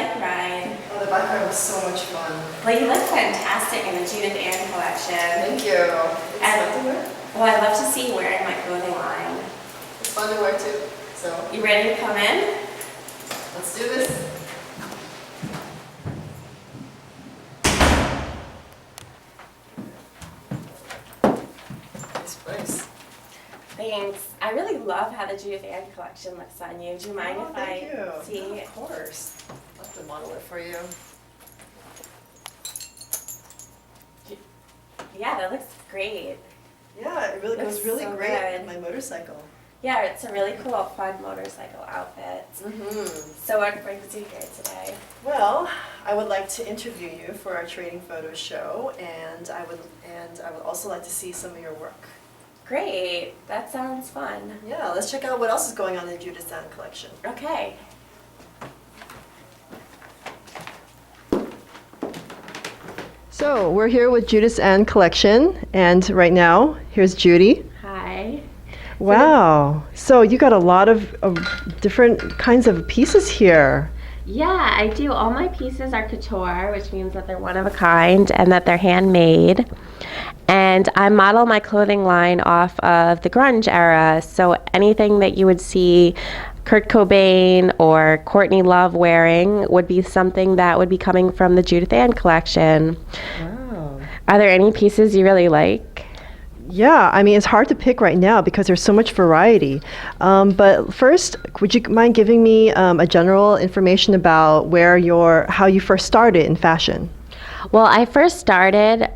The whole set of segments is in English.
bike ride? Oh, the bike ride was so much fun. Well, you look fantastic in the Judith Ann Collection. Thank you. It's fun to wear. Well, I love to see you wearing my clothing line. It's fun to wear too. So, You ready to come in? let's do this. Nice place. Thanks. I really love how the Judith Ann Collection looks on you. Do you mind if Thank I you. see? Of course. I'll have to model it for you. Yeah, that looks great. Yeah, it really Looks goes really so great good. with my motorcycle. Yeah, it's a really cool, fun motorcycle outfit. So what brings you here today? Well, I would like to interview you for our trading photo show, and I would also like to see some of your work. Great. That sounds fun. Yeah, let's check out what else is going on in the Judith Ann Collection. Okay. So we're here with Judith Ann Collection, and right now, here's Judy. Hi. Wow, so you got a lot of different kinds of pieces here. Yeah, I do. All my pieces are couture, which means that they're one of a kind and that they're handmade. And I model my clothing line off of the grunge era. So anything that you would see Kurt Cobain or Courtney Love wearing would be something that would be coming from the Judith Ann Collection. Wow. Are there any pieces you really like? Yeah, I mean, it's hard to pick right now because there's so much variety. But first, would you mind giving me a general information about how you first started in fashion? Well, I first started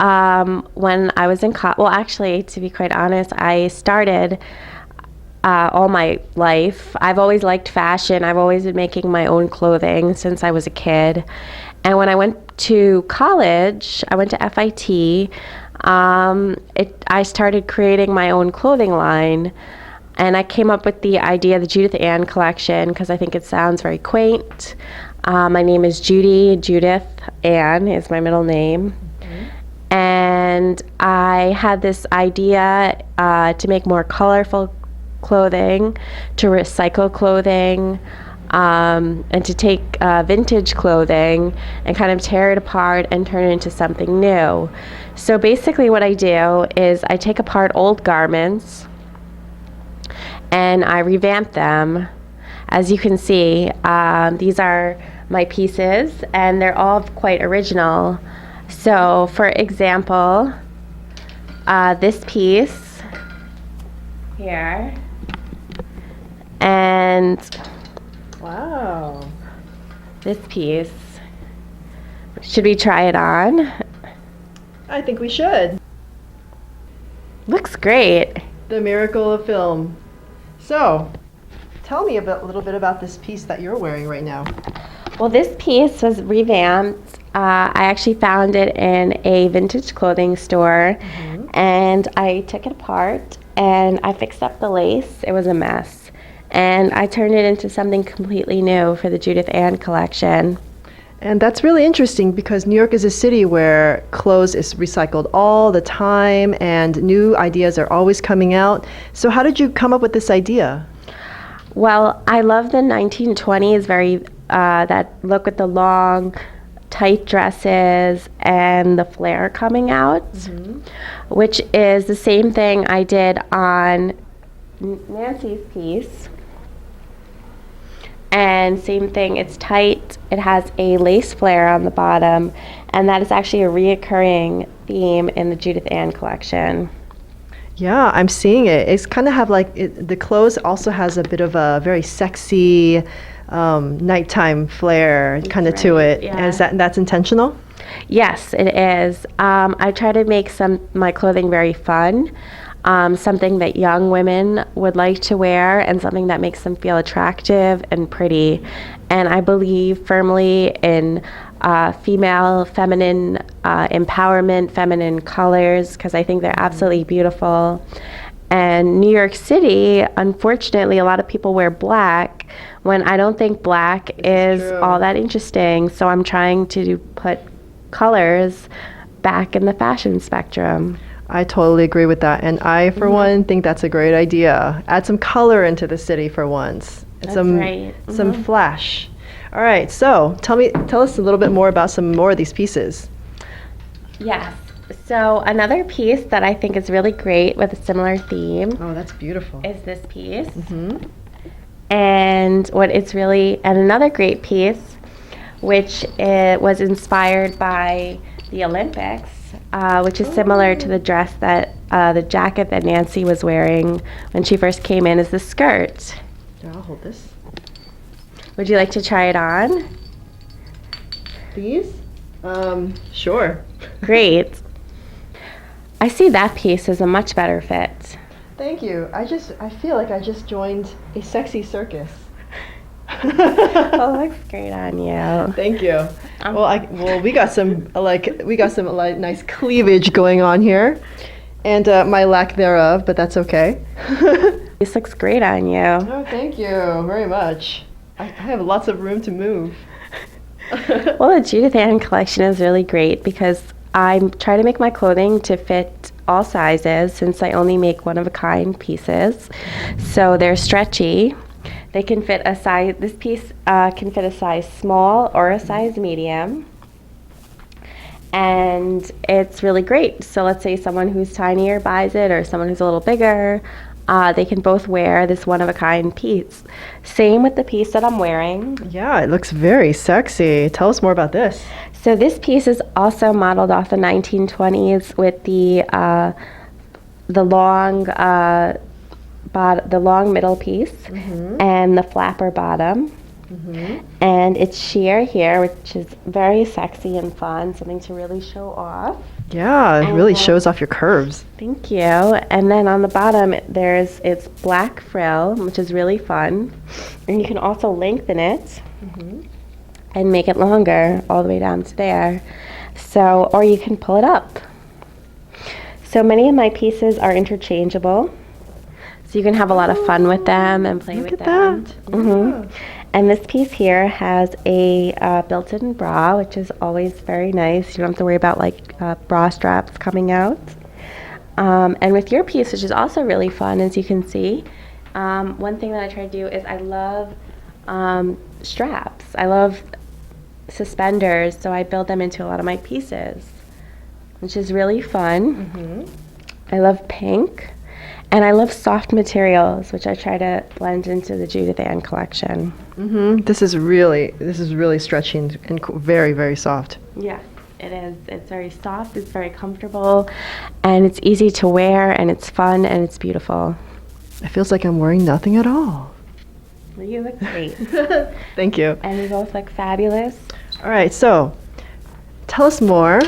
when I was in college. Well, actually, to be quite honest, I started all my life. I've always liked fashion. I've always been making my own clothing since I was a kid. And when I went to college, I went to FIT. I started creating my own clothing line, and I came up with the idea of the Judith Ann Collection because I think it sounds very quaint. My name is Judy. Judith Ann is my middle name. And I had this idea to make more colorful clothing, to recycle clothing, and to take vintage clothing and kind of tear it apart and turn it into something new. So basically what I do is I take apart old garments and I revamp them. As you can see, these are my pieces and they're all quite original. So for example, this piece here, and Wow. this piece. Should we try it on? I think we should. Looks great. The miracle of film. So, tell me a little bit about this piece that you're wearing right now. Well, this piece was revamped. I actually found it in a vintage clothing store, and I took it apart and I fixed up the lace. It was a mess. And I turned it into something completely new for the Judith Ann Collection. And that's really interesting because New York is a city where clothes is recycled all the time and new ideas are always coming out. So how did you come up with this idea? Well, I love the 1920s, that look with the long, tight dresses and the flare coming out, which is the same thing I did on Nancy's piece. And same thing, it's tight, it has a lace flare on the bottom, and that is actually a reoccurring theme in the Judith Ann Collection. Yeah, I'm seeing it. It's kind of the clothes also has a bit of a very sexy nighttime flair kind of to it. Yeah. Is that's intentional? Yes, it is. I try to make my clothing very fun. Something that young women would like to wear and something that makes them feel attractive and pretty. And I believe firmly in feminine empowerment, feminine colors, because I think they're absolutely beautiful. And New York City, unfortunately, a lot of people wear black when I don't think black is all that interesting. So I'm trying to put colors back in the fashion spectrum. I totally agree with that. And I, for one, think that's a great idea. Add some color into the city for once. That's right. Some flash. All right, so tell us a little bit more about some more of these pieces. Yes. So another piece that I think is really great with a similar theme Oh, that's beautiful. is this piece. Mm-hmm. And another great piece, which it was inspired by the Olympics, which is similar to the dress the jacket that Nancy was wearing when she first came in, is the skirt. Yeah, I'll hold this. Would you like to try it on? These? Sure. Great. I see that piece as a much better fit. Thank you. I feel like I just joined a sexy circus. Oh, looks great on you. Thank you. We got some nice cleavage going on here, and my lack thereof, but that's okay. This looks great on you. Oh, thank you very much. I have lots of room to move. Well, the Judith Ann Collection is really great because I try to make my clothing to fit all sizes since I only make one-of-a-kind pieces. So they're stretchy. They can fit a size, this piece can fit a size small or a size medium. And it's really great. So let's say someone who's tinier buys it or someone who's a little bigger. They can both wear this one-of-a-kind piece. Same with the piece that I'm wearing. Yeah, it looks very sexy. Tell us more about this. So this piece is also modeled off the 1920s with the long middle piece and the flapper bottom. And it's sheer here, which is very sexy and fun, something to really show off. Yeah, it really shows off your curves. Thank you. And then on the bottom, it's black frill, which is really fun. And you can also lengthen it and make it longer all the way down to there. So, or you can pull it up. So many of my pieces are interchangeable. So you can have a lot of fun with them and play with them. Yeah. And this piece here has a built-in bra, which is always very nice. You don't have to worry about bra straps coming out. And with your piece, which is also really fun, as you can see, one thing that I try to do is I love straps. I love suspenders, so I build them into a lot of my pieces, which is really fun. I love pink. And I love soft materials, which I try to blend into the Judith Ann Collection. This is really stretchy and very, very soft. Yeah, it is. It's very soft, it's very comfortable, and it's easy to wear, and it's fun, and it's beautiful. It feels like I'm wearing nothing at all. Well, you look great. Thank you. And you both look fabulous. All right, so tell us more.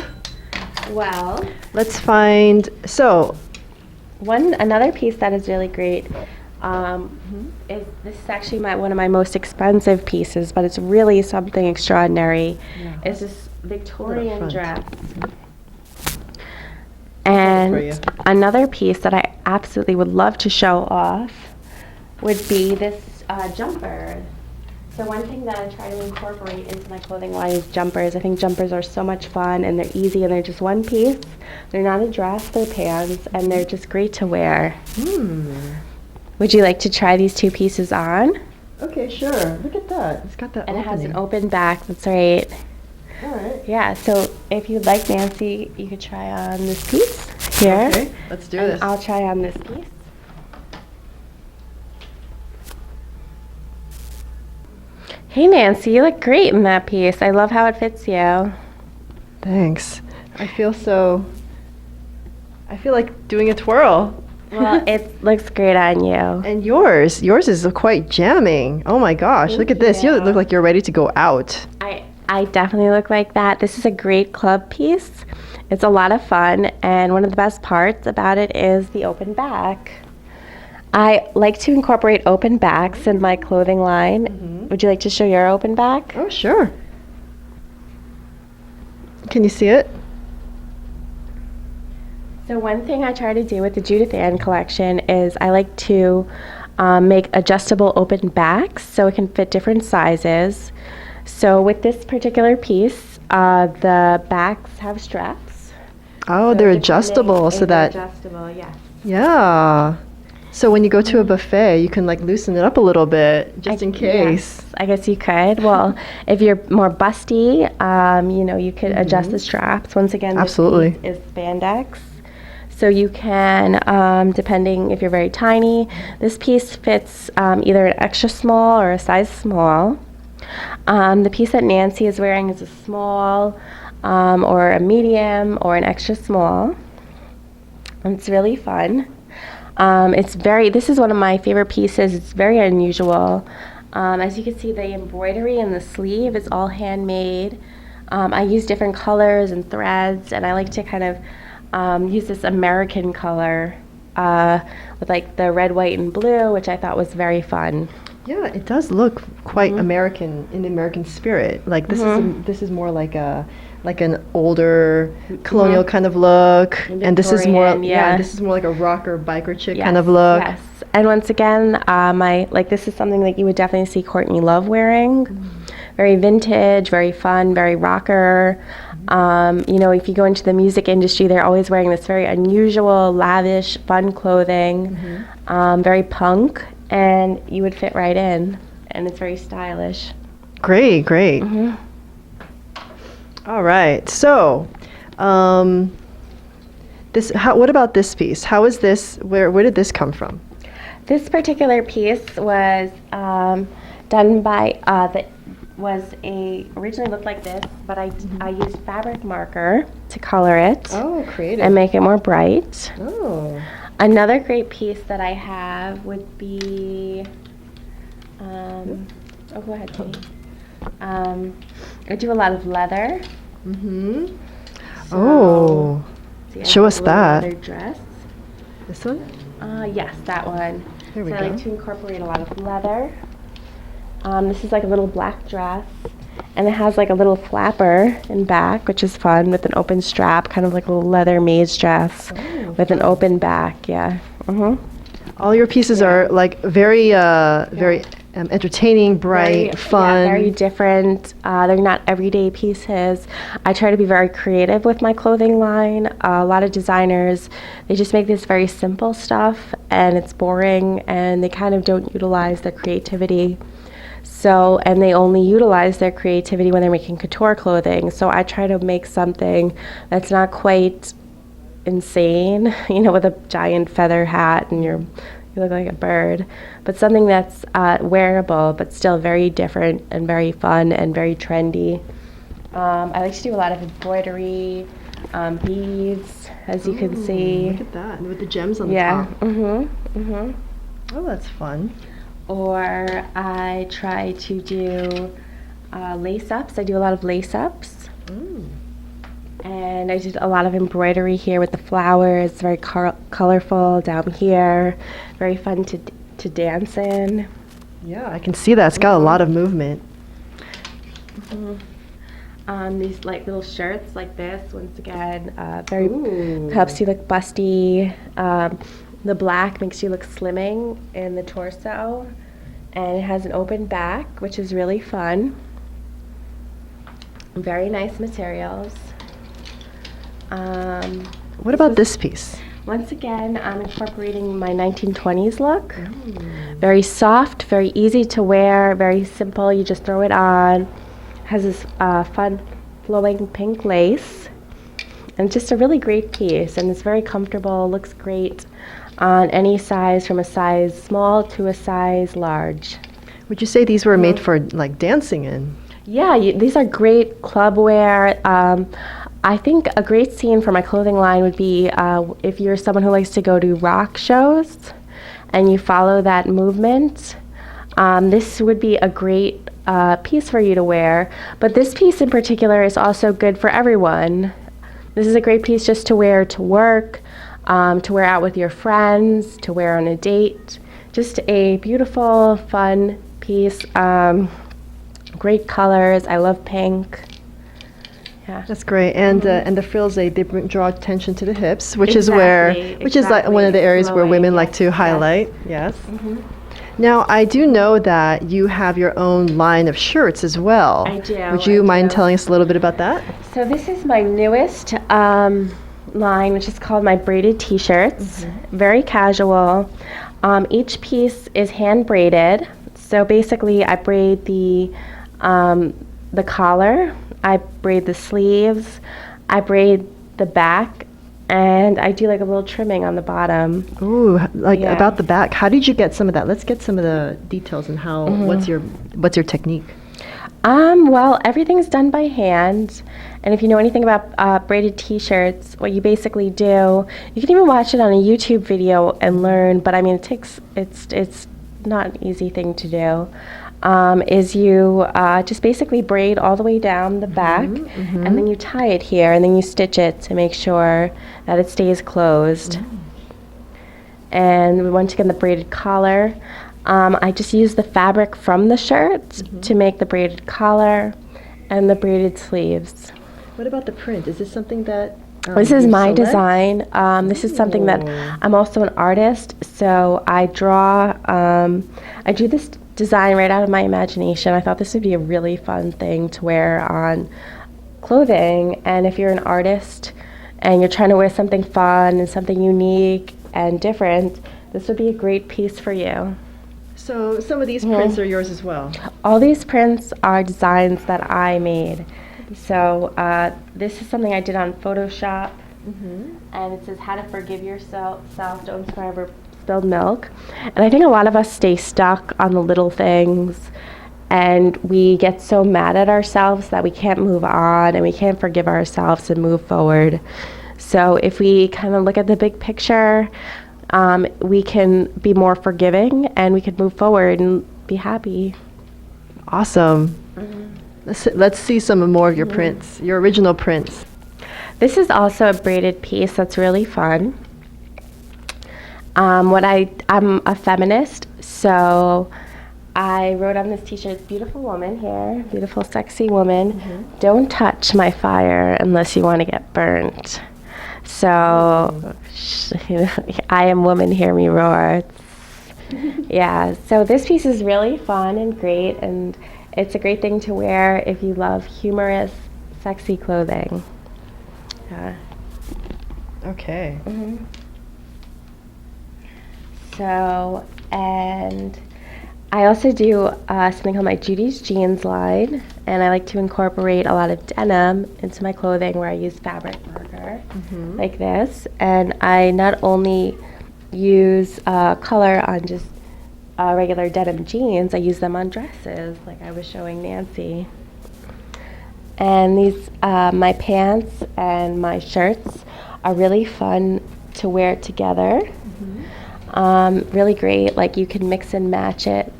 Well, Let's find, another piece that is really great is this is actually one of my most expensive pieces, but it's really something extraordinary. It's this Victorian dress. And another piece that I absolutely would love to show off would be this jumper. So one thing that I try to incorporate into my clothing line is jumpers. I think jumpers are so much fun, and they're easy, and they're just one piece. They're not a dress, they're pants, and they're just great to wear. Would you like to try these two pieces on? Okay, sure. Look at that. It's got that And opening. it has an open back, that's right. All right. Yeah, so if you'd like, Nancy, you could try on this piece here. Okay, let's do this. I'll try on this piece. Hey Nancy, you look great in that piece. I love how it fits you. Thanks. I feel like doing a twirl. Well, it looks great on you. And yours is quite jamming. Oh my gosh, look at this. You look like you're ready to go out. I definitely look like that. This is a great club piece. It's a lot of fun, and one of the best parts about it is the open back. I like to incorporate open backs in my clothing line. Would you like to show your open back? Oh, sure. Can you see it? So one thing I try to do with the Judith Ann Collection is I like to make adjustable open backs so it can fit different sizes. So with this particular piece, the backs have straps. Oh, So they're depending adjustable so if they're that, adjustable, yes. yeah. So when you go to a buffet, you can like loosen it up a little bit just in case. Yes, I guess you could. Well, if you're more busty, you could adjust the straps. Once again, Absolutely. this piece is spandex. So you can, depending if you're very tiny, this piece fits either an extra small or a size small. The piece that Nancy is wearing is a small or a medium or an extra small. It's really fun. This is one of my favorite pieces. It's very unusual. As you can see, the embroidery in the sleeve is all handmade. I use different colors and threads, and I like to kind of use this American color with like the red, white, and blue, which I thought was very fun. Yeah, it does look quite American in the American spirit. Like this is more like an older colonial kind of look, and this is more this is more like a rocker biker chick kind of look. Yes, and once again, this is something that you would definitely see Courtney Love wearing. Very vintage, very fun, very rocker. If you go into the music industry, they're always wearing this very unusual, lavish, fun clothing, very punk, and you would fit right in, and it's very stylish. Great. All right. So, what about this piece? How is this? Where did this come from? This particular piece was done by originally looked like this, but I used fabric marker to color it. Oh, creative. And make it more bright. Oh. Another great piece that I have would be, go ahead, Judy. I do a lot of leather. Show us that. Leather dress. This one? Yes, that one. There we go. I like to incorporate a lot of leather. This is like a little black dress, and it has like a little flapper in back, which is fun, with an open strap, kind of like a little leather maze dress with an open back. Yeah. All your pieces are like very entertaining, bright, fun. Yeah, very different. They're not everyday pieces. I try to be very creative with my clothing line. A lot of designers, they just make this very simple stuff, and it's boring, and they kind of don't utilize their creativity. And they only utilize their creativity when they're making couture clothing. So I try to make something that's not quite insane, with a giant feather hat and you look like a bird, but something that's wearable, but still very different and very fun and very trendy. I like to do a lot of embroidery, beads, as you can see. Look at that, with the gems on the top. Oh, that's fun. Or I try to do lace-ups. I do a lot of lace-ups. And I did a lot of embroidery here with the flowers, very colorful down here, very fun to dance in. Yeah, I can see that. It's got a lot of movement. These like little shirts like this, once again, helps you look busty. The black makes you look slimming in the torso, and it has an open back, which is really fun. Very nice materials. What about this piece? Once again, I'm incorporating my 1920s look. Very soft, very easy to wear, very simple. You just throw it on. Has this fun flowing pink lace, and just a really great piece. And it's very comfortable. Looks great on any size, from a size small to a size large. Would you say these were made for like dancing in? Yeah, these are great club wear. I think a great scene for my clothing line would be if you're someone who likes to go to rock shows and you follow that movement. This would be a great piece for you to wear. But this piece in particular is also good for everyone. This is a great piece just to wear to work, to wear out with your friends, to wear on a date. Just a beautiful, fun piece. Great colors. I love pink. Yeah, that's great. And the frills, they draw attention to the hips, which is like one of the areas where women like to highlight. Yes. Now, I do know that you have your own line of shirts as well. I do. Would you mind telling us a little bit about that? So this is my newest line, which is called my braided t-shirts. Very casual. Each piece is hand braided. So basically, I braid the collar, I braid the sleeves, I braid the back, and I do like a little trimming on the bottom. Ooh, like Yeah. about the back. How did you get some of that? Let's get some of the details and how. What's your technique? Well, everything's done by hand. And if you know anything about braided t-shirts, what you basically do, you can even watch it on a YouTube video and learn, but I mean, it's not an easy thing to do, is you just basically braid all the way down the back, and then you tie it here, and then you stitch it to make sure that it stays closed. And once again, the braided collar. I just use the fabric from the shirt to make the braided collar and the braided sleeves. What about the print? Is this something that This is you my select? design. This is something that I'm also an artist, so I draw. I drew this design right out of my imagination. I thought this would be a really fun thing to wear on clothing. And if you're an artist and you're trying to wear something fun and something unique and different, this would be a great piece for you. So some of these prints are yours as well. All these prints are designs that I made. So this is something I did on Photoshop, and it says how to forgive yourself, don't forever spilled milk. And I think a lot of us stay stuck on the little things, and we get so mad at ourselves that we can't move on and we can't forgive ourselves and move forward. So if we kind of look at the big picture, we can be more forgiving and we can move forward and be happy. Awesome. Let's see some more of your prints, your original prints. This is also a braided piece that's really fun. I'm a feminist, so I wrote on this t-shirt, beautiful woman here, beautiful sexy woman, don't touch my fire unless you want to get burnt. So, I am woman, hear me roar. Yeah, so this piece is really fun and great, and it's a great thing to wear if you love humorous, sexy clothing. Yeah. Okay. So, and I also do something called my Judy's jeans line, and I like to incorporate a lot of denim into my clothing where I use fabric marker like this. And I not only use color on just regular denim jeans, I use them on dresses like I was showing Nancy. And these, my pants and my shirts are really fun to wear together. Really great, like you can mix and match it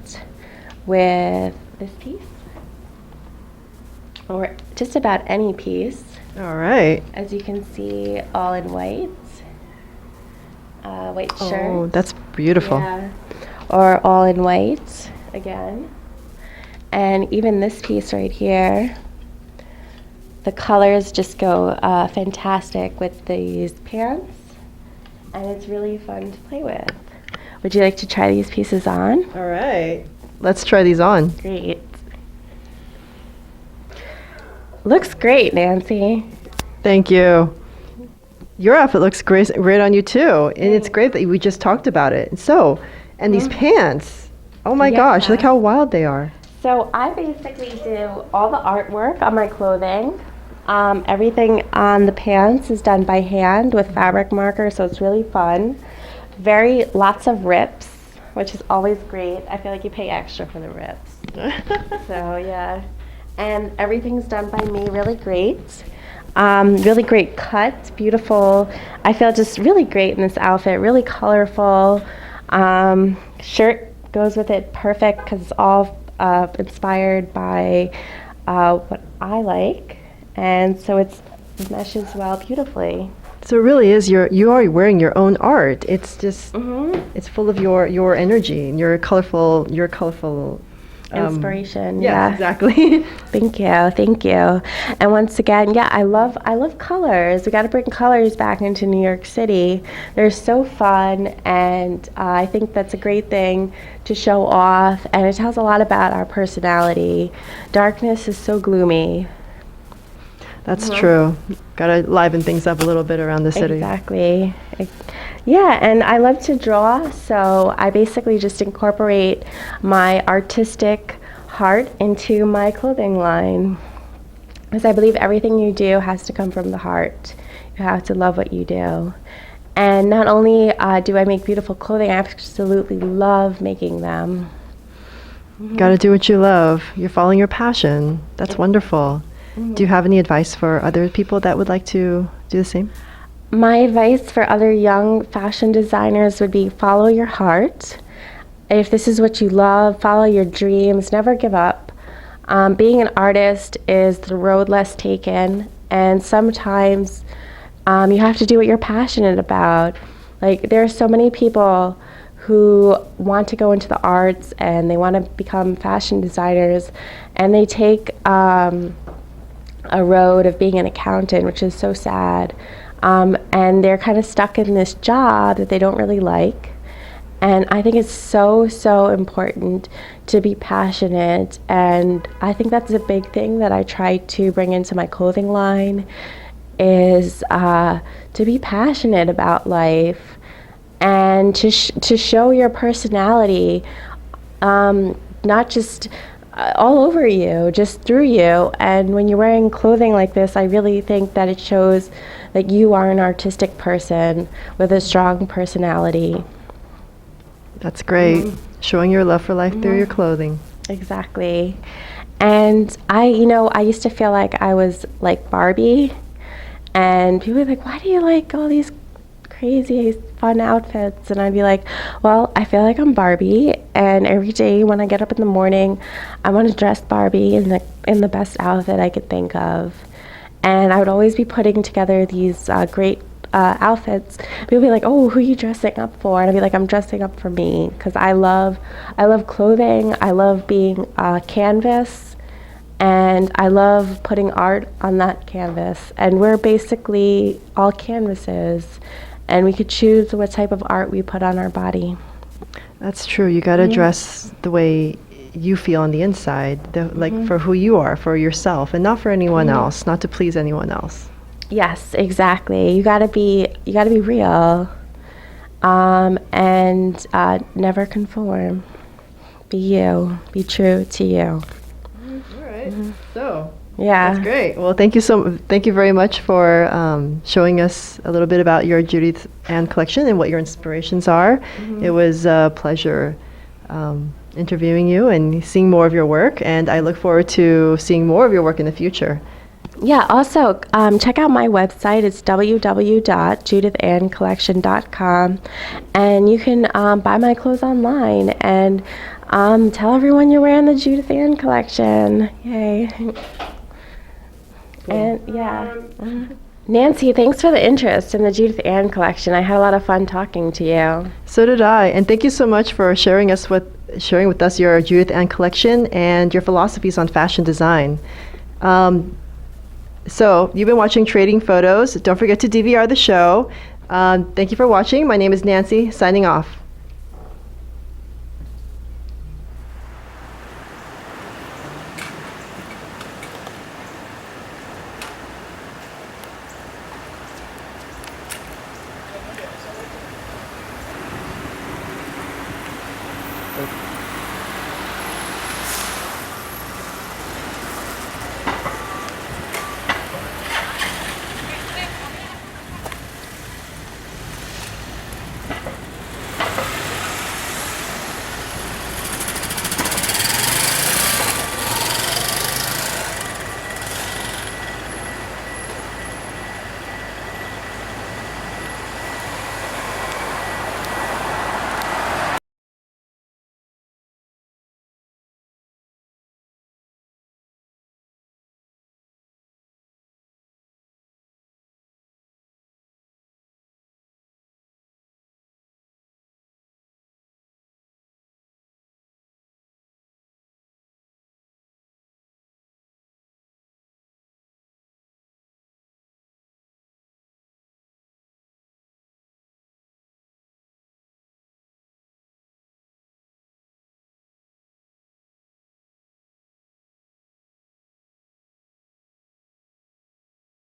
with this piece or just about any piece. All right. As you can see, all in white, white shirt. Oh, that's beautiful. Yeah. Or all in white again. And even this piece right here, the colors just go fantastic with these pants, and it's really fun to play with. Would you like to try these pieces on? All right. Let's try these on. Great. Looks great, Nancy. Thank you. Your outfit looks great on you too, and it's great that we just talked about it. So, and these pants, oh my gosh, look how wild they are. So I basically do all the artwork on my clothing. Everything on the pants is done by hand with fabric marker, so it's really fun. Lots of rips, which is always great. I feel like you pay extra for the rips. So yeah, and everything's done by me, really great. Really great cut, beautiful. I feel just really great in this outfit, really colorful. Shirt goes with it perfect because it's all inspired by what I like, and so it meshes well beautifully. So it really is you are wearing your own art. It's just it's full of your energy and your colorful Inspiration. Yes, Yeah, exactly. Thank you. And once again, yeah, I love colors. We got to bring colors back into New York City. They're so fun, and I think that's a great thing to show off, and it tells a lot about our personality. Darkness is so gloomy. That's true. Got to liven things up a little bit around the city. Exactly. Yeah, and I love to draw, so I basically just incorporate my artistic heart into my clothing line. Because I believe everything you do has to come from the heart. You have to love what you do. And not only do I make beautiful clothing, I absolutely love making them. Got to do what you love. You're following your passion. That's wonderful. Do you have any advice for other people that would like to do the same? My advice for other young fashion designers would be follow your heart. If this is what you love, follow your dreams, never give up. Being an artist is the road less taken, and sometimes you have to do what you're passionate about. Like, there are so many people who want to go into the arts and they want to become fashion designers, and they take a road of being an accountant, which is so sad. And they're kind of stuck in this job that they don't really like. And I think it's so, so important to be passionate. And I think that's a big thing that I try to bring into my clothing line is to be passionate about life and to show your personality, not just all over you, just through you. And when you're wearing clothing like this, I really think that it shows that you are an artistic person with a strong personality. That's great. Showing your love for life through your clothing. Exactly. And I used to feel like I was like Barbie, and people would be like, why do you like all these crazy fun outfits? And I'd be like, well, I feel like I'm Barbie, and every day when I get up in the morning, I want to dress Barbie in the best outfit I could think of. And I would always be putting together these great outfits. People would be like, oh, who are you dressing up for? And I'd be like, I'm dressing up for me, because I love clothing. I love being canvas, and I love putting art on that canvas. And we're basically all canvases, and we could choose what type of art we put on our body. That's true. You got to dress the way you feel on the inside, like for who you are, for yourself, and not for anyone else, not to please anyone else. Yes, exactly. You gotta be real, and never conform. Be you. Be true to you. All right. So Yeah. that's great. Well, thank you very much for showing us a little bit about your Judith Ann Collection and what your inspirations are. It was a pleasure interviewing you and seeing more of your work, and I look forward to seeing more of your work in the future. Yeah, also, check out my website. It's www.judithanncollection.com, and you can buy my clothes online, and tell everyone you're wearing the Judith Ann Collection. Yay. And yeah. Nancy, thanks for the interest in the Judith Ann Collection. I had a lot of fun talking to you. So did I, and thank you so much for sharing with us your Judith Ann Collection and your philosophies on fashion design. So you've been watching Trading Photos. Don't forget to DVR the show. Thank you for watching. My name is Nancy, signing off.